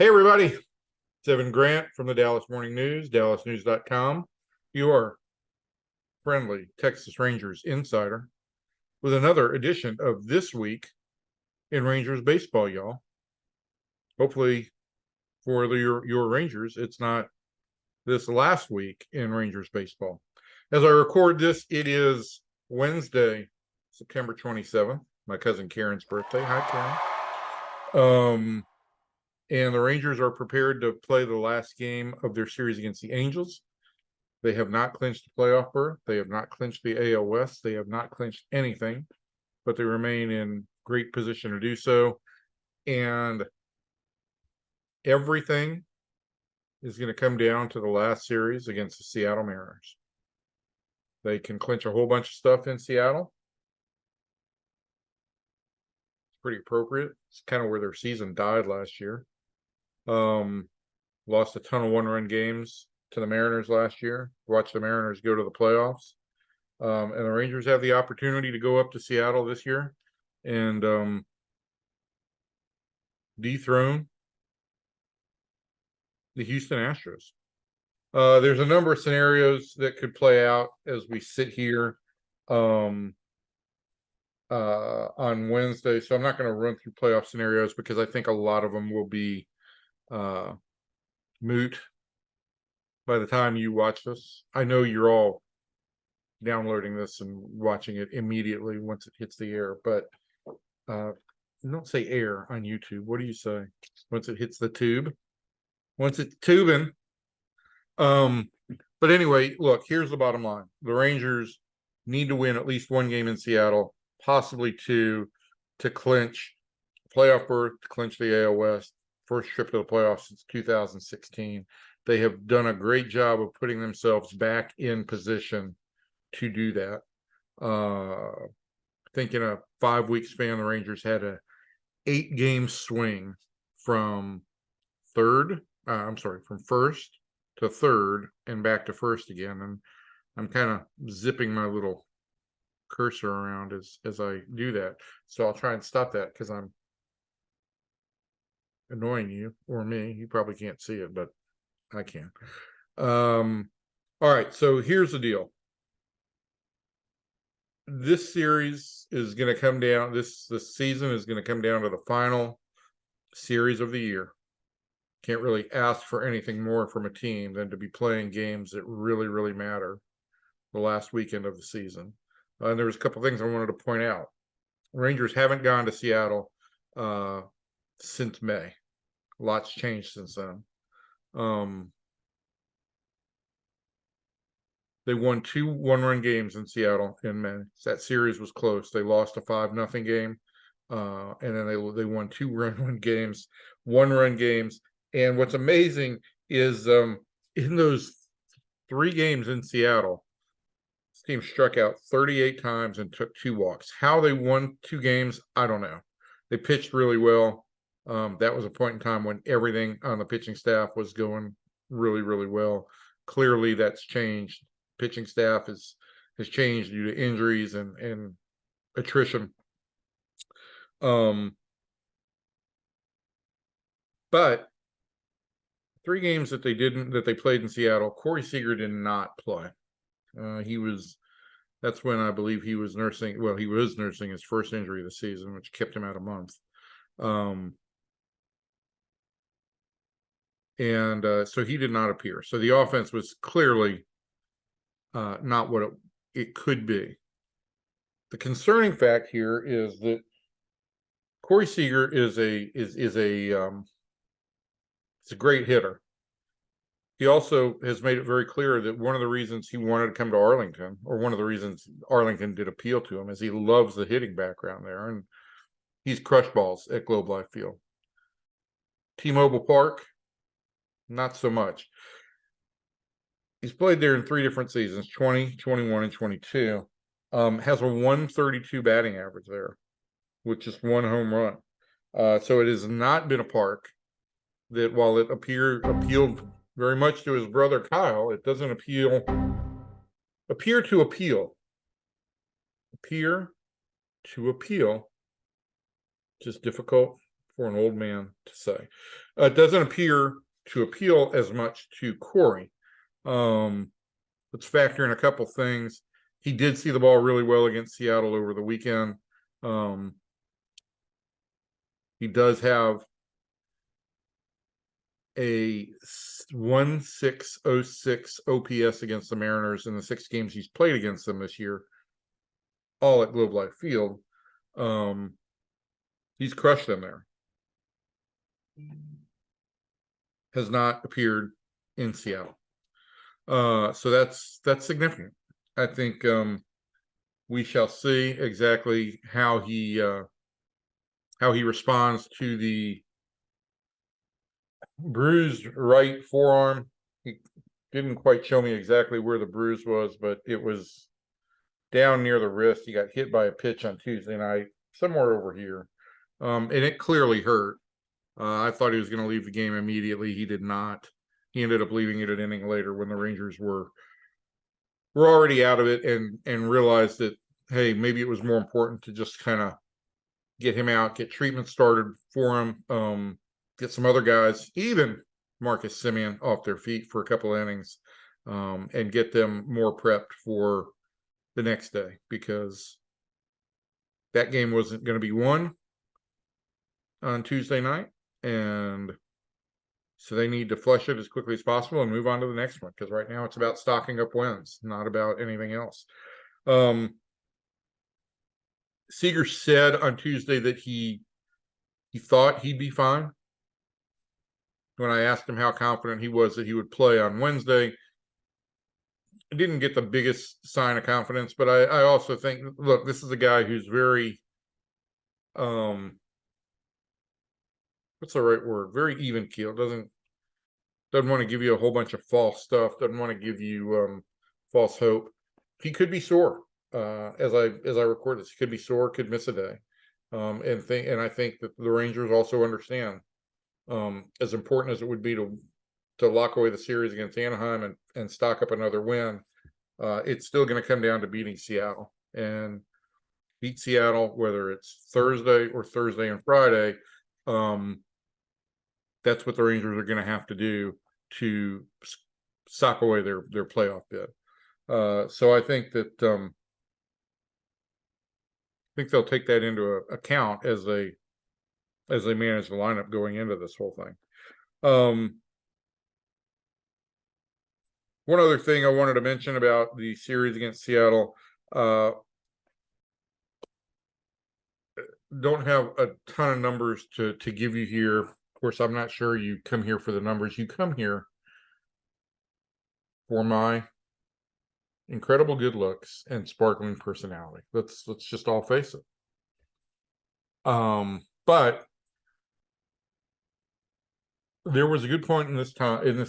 Hey, everybody. It's Evan Grant from the Dallas Morning News, dallasnews.com. Your friendly Texas Rangers insider with another edition of This Week in Rangers Baseball, y'all. Hopefully for your Rangers, it's not this last week in Rangers Baseball. As I record this, it is Wednesday, September 27th, my cousin Karen's birthday. Hi, Karen. And the Rangers are prepared to play the last game of their series against the Angels. They have not clinched the playoff berth. They have not clinched the AL West. They have not clinched anything, but they remain in great position to do so. And everything is going to come down to the last series against the Seattle Mariners. They can clinch a whole bunch of stuff in Seattle. It's pretty appropriate. It's kind of where their season died last year. Lost a ton of one-run games to the Mariners last year. Watched the Mariners go to the playoffs. And the Rangers have the opportunity to go up to Seattle this year and dethrone the Houston Astros. There's a number of scenarios that could play out as we sit here on Wednesday. So I'm not going to run through playoff scenarios because I think a lot of them will be moot by the time you watch this. I know you're all downloading this and watching it immediately once it hits the air, but don't say air on YouTube. What do you say? Once it hits the tube? Once it's tubing. But anyway, look, here's the bottom line. The Rangers need to win at least one game in Seattle, possibly two, to clinch playoff berth, to clinch the AL West. First trip to the playoffs since 2016. They have done a great job of putting themselves back in position to do that. I think in a 5-week span, the Rangers had a 8-game swing from first to third and back to first again. And I'm kind of zipping my little cursor around as I do that. So I'll try and stop that because I'm annoying you or me. You probably can't see it, but I can. All right, so here's the deal. This series is going to come down, this season is going to come down to the final series of the year. Can't really ask for anything more from a team than to be playing games that really, really matter the last weekend of the season. And there was a couple things I wanted to point out. Rangers haven't gone to Seattle since May. Lots changed since then. They won 2 one-run games in Seattle in May. That series was close. They lost a 5-0 game, and then they won 2 one-run games. And what's amazing is in those 3 games in Seattle, this team struck out 38 times and took 2 walks. How they won 2 games, I don't know. They pitched really well. That was a point in time when everything on the pitching staff was going really, really well. Clearly, that's changed. Pitching staff has changed due to injuries and attrition. But 3 games that they played in Seattle, Corey Seager did not play. That's when I believe he was nursing. Well, he was nursing his first injury of the season, which kept him out a month. So he did not appear. So the offense was clearly not what it could be. The concerning fact here is that Corey Seager is a great hitter. He also has made it very clear that one of the reasons he wanted to come to Arlington, or one of the reasons Arlington did appeal to him, is he loves the hitting background there, and he's crushed balls at Globe Life Field. T-Mobile Park, not so much. He's played there in 3 different seasons, 20, 21, and 22. Has a 132 batting average there with just 1 home run. So it has not been a park that, while it appealed very much to his brother Kyle, it doesn't appear to appeal, just difficult for an old man to say. It doesn't appear to appeal as much to Corey. Let's factor in a couple things. He did see the ball really well against Seattle over the weekend. He does have a 1606 OPS against the Mariners in the 6 games he's played against them this year, all at Globe Life Field. He's crushed them there. Has not appeared in Seattle. So that's significant. I think we shall see exactly how he responds to the bruised right forearm. He didn't quite show me exactly where the bruise was, but it was down near the wrist. He got hit by a pitch on Tuesday night, somewhere over here, and it clearly hurt. I thought he was going to leave the game immediately. He did not. He ended up leaving it an inning later when the Rangers were already out of it and realized that, hey, maybe it was more important to just kind of get him out, get treatment started for him, get some other guys, even Marcus Semien, off their feet for a couple innings, and get them more prepped for the next day, because that game wasn't going to be won on Tuesday night, and so they need to flush it as quickly as possible and move on to the next one, because right now it's about stocking up wins, not about anything else. Seager said on Tuesday that he thought he'd be fine. When I asked him how confident he was that he would play on Wednesday, I didn't get the biggest sign of confidence, but I also think, look, this is a guy who's very, what's the right word? Very even keel. Doesn't want to give you a whole bunch of false stuff. Doesn't want to give you false hope. He could be sore. As I record this, he could be sore, could miss a day. And I think that the Rangers also understand, as important as it would be to lock away the series against Anaheim and stock up another win, it's still going to come down to beating Seattle, and beat Seattle, whether it's Thursday or Thursday and Friday. That's what the Rangers are going to have to do to sock away their playoff bid. So I think that they'll take that into account as they manage the lineup going into this whole thing. One other thing I wanted to mention about the series against Seattle, don't have a ton of numbers to give you here. Of course, I'm not sure you come here for the numbers. You come here for my incredible good looks and sparkling personality. Let's just all face it. But there was a good point in this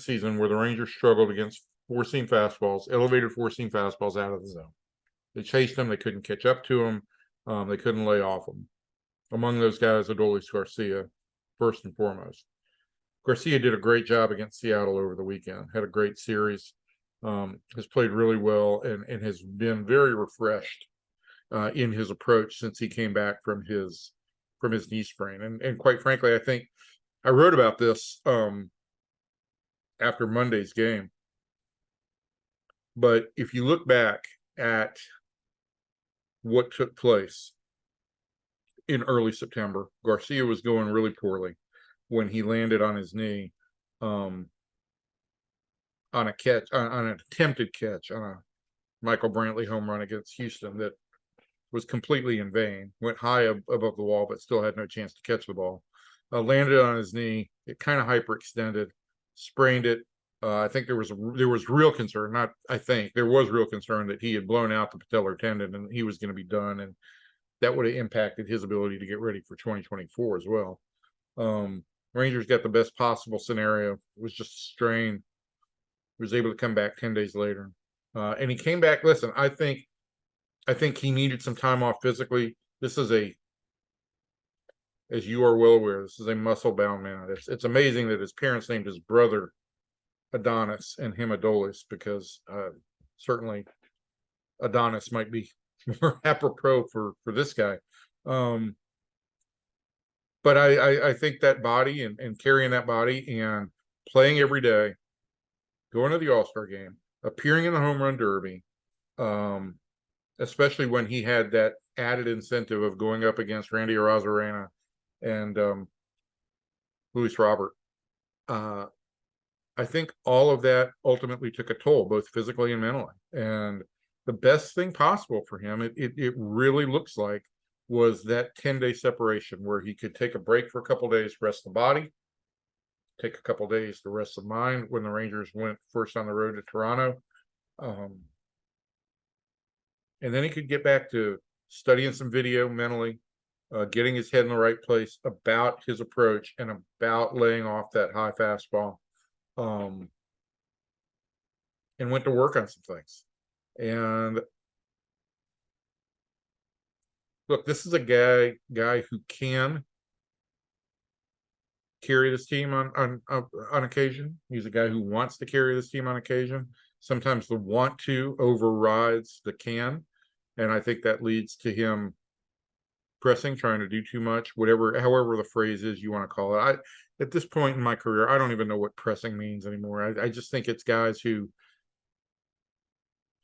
season where the Rangers struggled against four-seam fastballs, elevated four-seam fastballs out of the zone. They chased them. They couldn't catch up to them. They couldn't lay off them. Among those guys, Adonis Garcia, first and foremost. Garcia did a great job against Seattle over the weekend. Had a great series. Has played really well and has been very refreshed in his approach since he came back from his knee sprain. And quite frankly, I think I wrote about this after Monday's game. But if you look back at what took place in early September, Garcia was going really poorly when he landed on his knee on a catch, on an attempted catch on a Michael Brantley home run against Houston that was completely in vain. Went high above the wall, but still had no chance to catch the ball. Landed on his knee. It kind of hyperextended, sprained it. I think there was real concern. There was real concern that he had blown out the patellar tendon and he was going to be done, and that would have impacted his ability to get ready for 2024 as well. Rangers got the best possible scenario. It was just a strain. He was able to come back 10 days later, and he came back. Listen, I think he needed some time off physically. This is as you are well aware, this is a muscle-bound man. It's amazing that his parents named his brother Adonis and him Adolis, because certainly Adonis might be more apropos for this guy. But I think that body and carrying that body and playing every day, going to the All-Star game, appearing in the home run derby, especially when he had that added incentive of going up against Randy Arozarena and Luis Robert. I think all of that ultimately took a toll, both physically and mentally. And the best thing possible for him, it really looks like, was that 10-day separation where he could take a break for a couple days, rest the body, take a couple days to rest the mind when the Rangers went first on the road to Toronto. And then he could get back to studying some video mentally, getting his head in the right place about his approach and about laying off that high fastball, and went to work on some things. And look, this is a guy who can carry this team on occasion. He's a guy who wants to carry this team on occasion. Sometimes the want to overrides the can, and I think that leads to him pressing, trying to do too much, however the phrase is you want to call it. At this point in my career, I don't even know what pressing means anymore. I just think it's guys who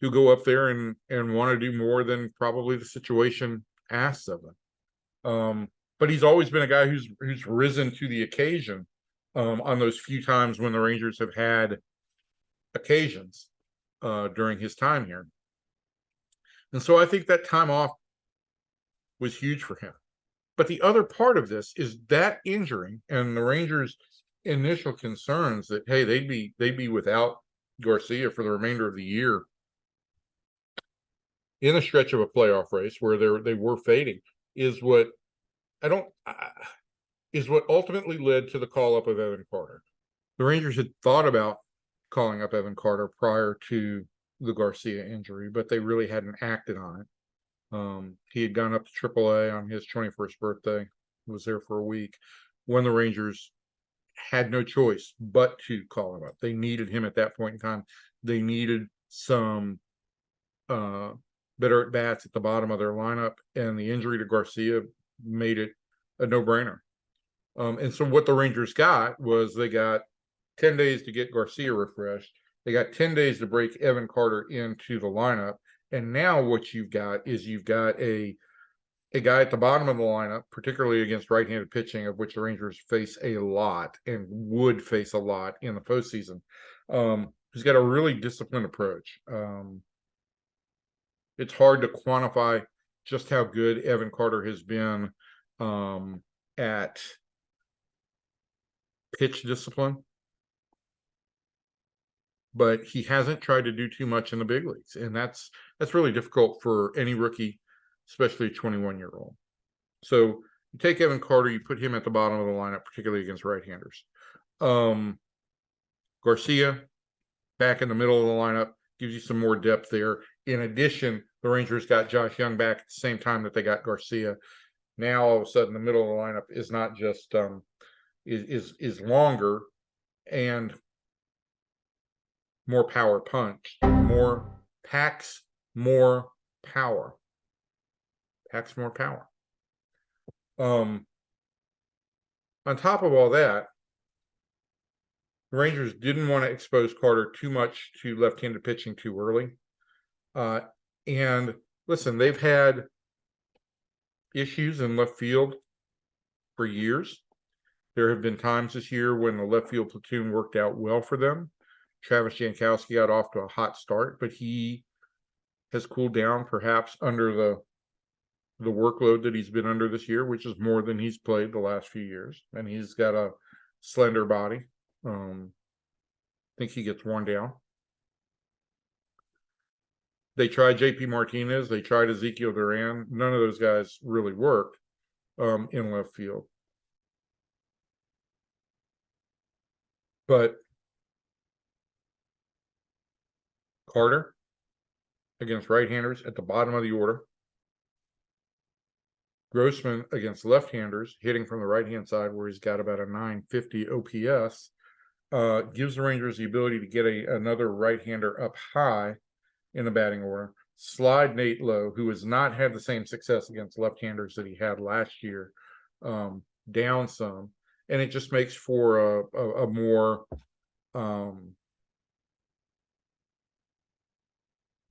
go up there and want to do more than probably the situation asks of them. But he's always been a guy who's risen to the occasion on those few times when the Rangers have had occasions during his time here. And so I think that time off was huge for him. But the other part of this is that injury and the Rangers' initial concerns that, hey, they'd be without Garcia for the remainder of the year in a stretch of a playoff race where they were fading, is what ultimately led to the call-up of Evan Carter. The Rangers had thought about calling up Evan Carter prior to the Garcia injury, but they really hadn't acted on it. He had gone up to AAA on his 21st birthday, was there for a week, when the Rangers had no choice but to call him up. They needed him at that point in time. They needed some better at bats at the bottom of their lineup, and the injury to Garcia made it a no-brainer. And so what the Rangers got was they got 10 days to get Garcia refreshed. They got 10 days to break Evan Carter into the lineup. And now what you've got is you've got a guy at the bottom of the lineup, particularly against right-handed pitching, of which the Rangers face a lot and would face a lot in the postseason, who's got a really disciplined approach. It's hard to quantify just how good Evan Carter has been at pitch discipline, but he hasn't tried to do too much in the big leagues, and that's really difficult for any rookie, especially a 21-year-old. So you take Evan Carter, you put him at the bottom of the lineup, particularly against right-handers. Garcia back in the middle of the lineup gives you some more depth there. In addition, the Rangers got Josh Young back at the same time that they got Garcia. Now all of a sudden the middle of the lineup is not just is longer and more power punch, packs more power. On top of all that, the Rangers didn't want to expose Carter too much to left-handed pitching too early. And listen, they've had issues in left field for years. There have been times this year when the left field platoon worked out well for them. Travis Jankowski got off to a hot start, but he has cooled down perhaps under the workload that he's been under this year, which is more than he's played the last few years. And he's got a slender body. I think he gets worn down. They tried JP Martinez. They tried Ezekiel Duran. None of those guys really worked in left field. But Carter against right-handers at the bottom of the order. Grossman against left-handers, hitting from the right-hand side where he's got about a 950 OPS, gives the Rangers the ability to get another right-hander up high in the batting order, slide Nate low, who has not had the same success against left-handers that he had last year, down some, and it just makes for a more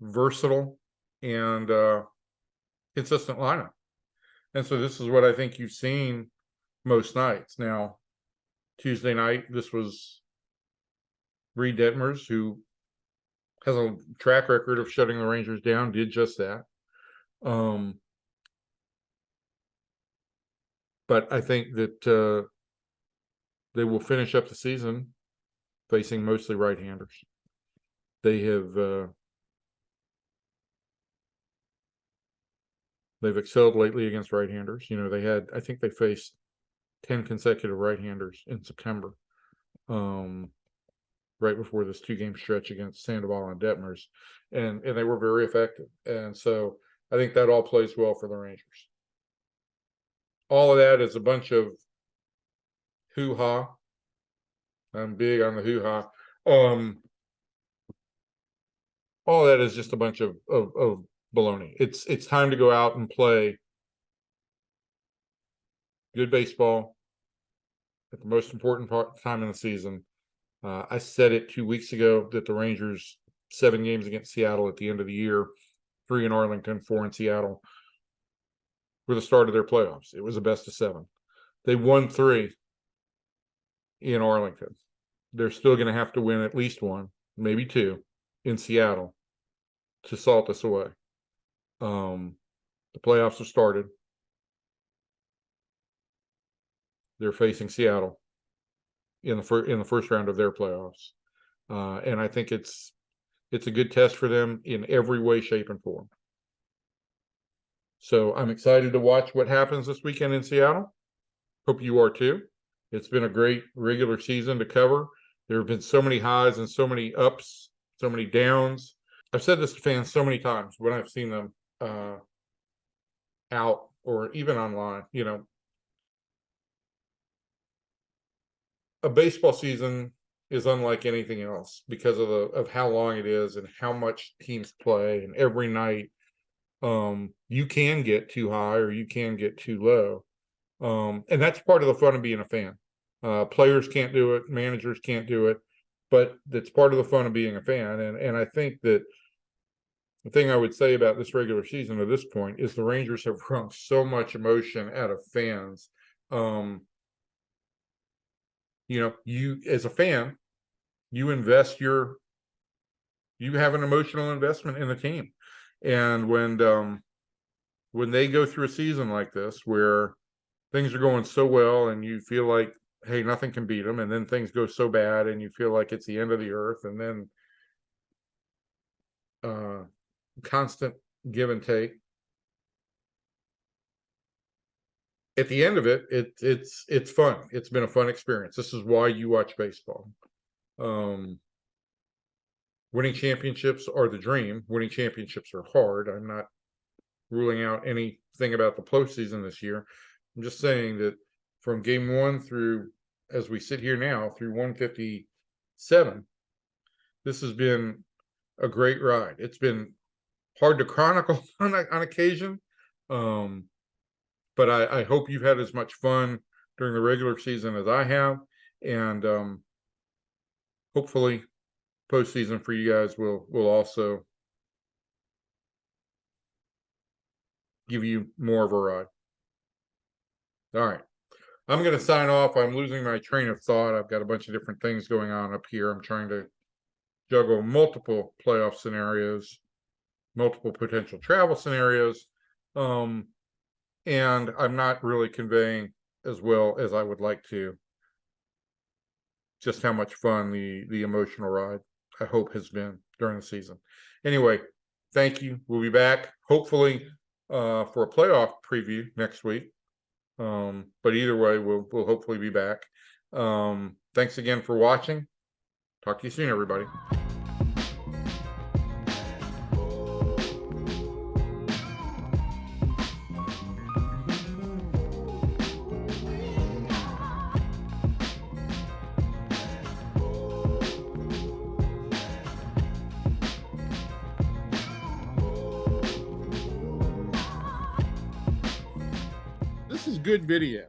versatile and consistent lineup. And so this is what I think you've seen most nights. Now, Tuesday night, this was Reed Detmers, who has a track record of shutting the Rangers down, did just that. But I think that they will finish up the season facing mostly right-handers. They have they've excelled lately against right-handers. You know, I think they faced 10 consecutive right-handers in September, right before this 2-game stretch against Sandoval and Detmers, and they were very effective. And so I think that all plays well for the Rangers. All of that is a bunch of hoo-ha. I'm big on the hoo-ha. All that is just a bunch of baloney. It's time to go out and play good baseball at the most important time in the season. I said it 2 weeks ago that the Rangers 7 games against Seattle at the end of the year, 3 in Arlington, 4 in Seattle, were the start of their playoffs. It was a best of 7. They won 3 in Arlington. They're still going to have to win at least 1, maybe 2 in Seattle to salt this away. The playoffs have started. They're facing Seattle in the first round of their playoffs, and I think it's a good test for them in every way, shape, and form. So I'm excited to watch what happens this weekend in Seattle. Hope you are too. It's been a great regular season to cover. There have been so many highs and so many ups, so many downs. I've said this to fans so many times when I've seen them out or even online. You know, a baseball season is unlike anything else because of how long it is and how much teams play, and every night you can get too high or you can get too low, and that's part of the fun of being a fan. Players can't do it, managers can't do it, but that's part of the fun of being a fan. And I think that the thing I would say about this regular season at this point is the Rangers have wrung so much emotion out of fans. You know, you as a fan, you have an emotional investment in the team. And when they go through a season like this where things are going so well and you feel like, hey, nothing can beat them, and then things go so bad and you feel like it's the end of the earth, and then constant give and take. At the end of it, it's fun. It's been a fun experience. This is why you watch baseball. Winning championships are the dream. Winning championships are hard. I'm not ruling out anything about the postseason this year. I'm just saying that from game 1 through, as we sit here now, through 157, this has been a great ride. It's been hard to chronicle on occasion, but I hope you've had as much fun during the regular season as I have, and hopefully postseason for you guys will also give you more of a ride. All right, I'm going to sign off. I'm losing my train of thought. I've got a bunch of different things going on up here. I'm trying to juggle multiple playoff scenarios, multiple potential travel scenarios, and I'm not really conveying as well as I would like to just how much fun the emotional ride, I hope, has been during the season. Anyway, thank you. We'll be back hopefully for a playoff preview next week. But either way, we'll hopefully be back. Thanks again for watching. Talk to you soon, everybody. This is good video.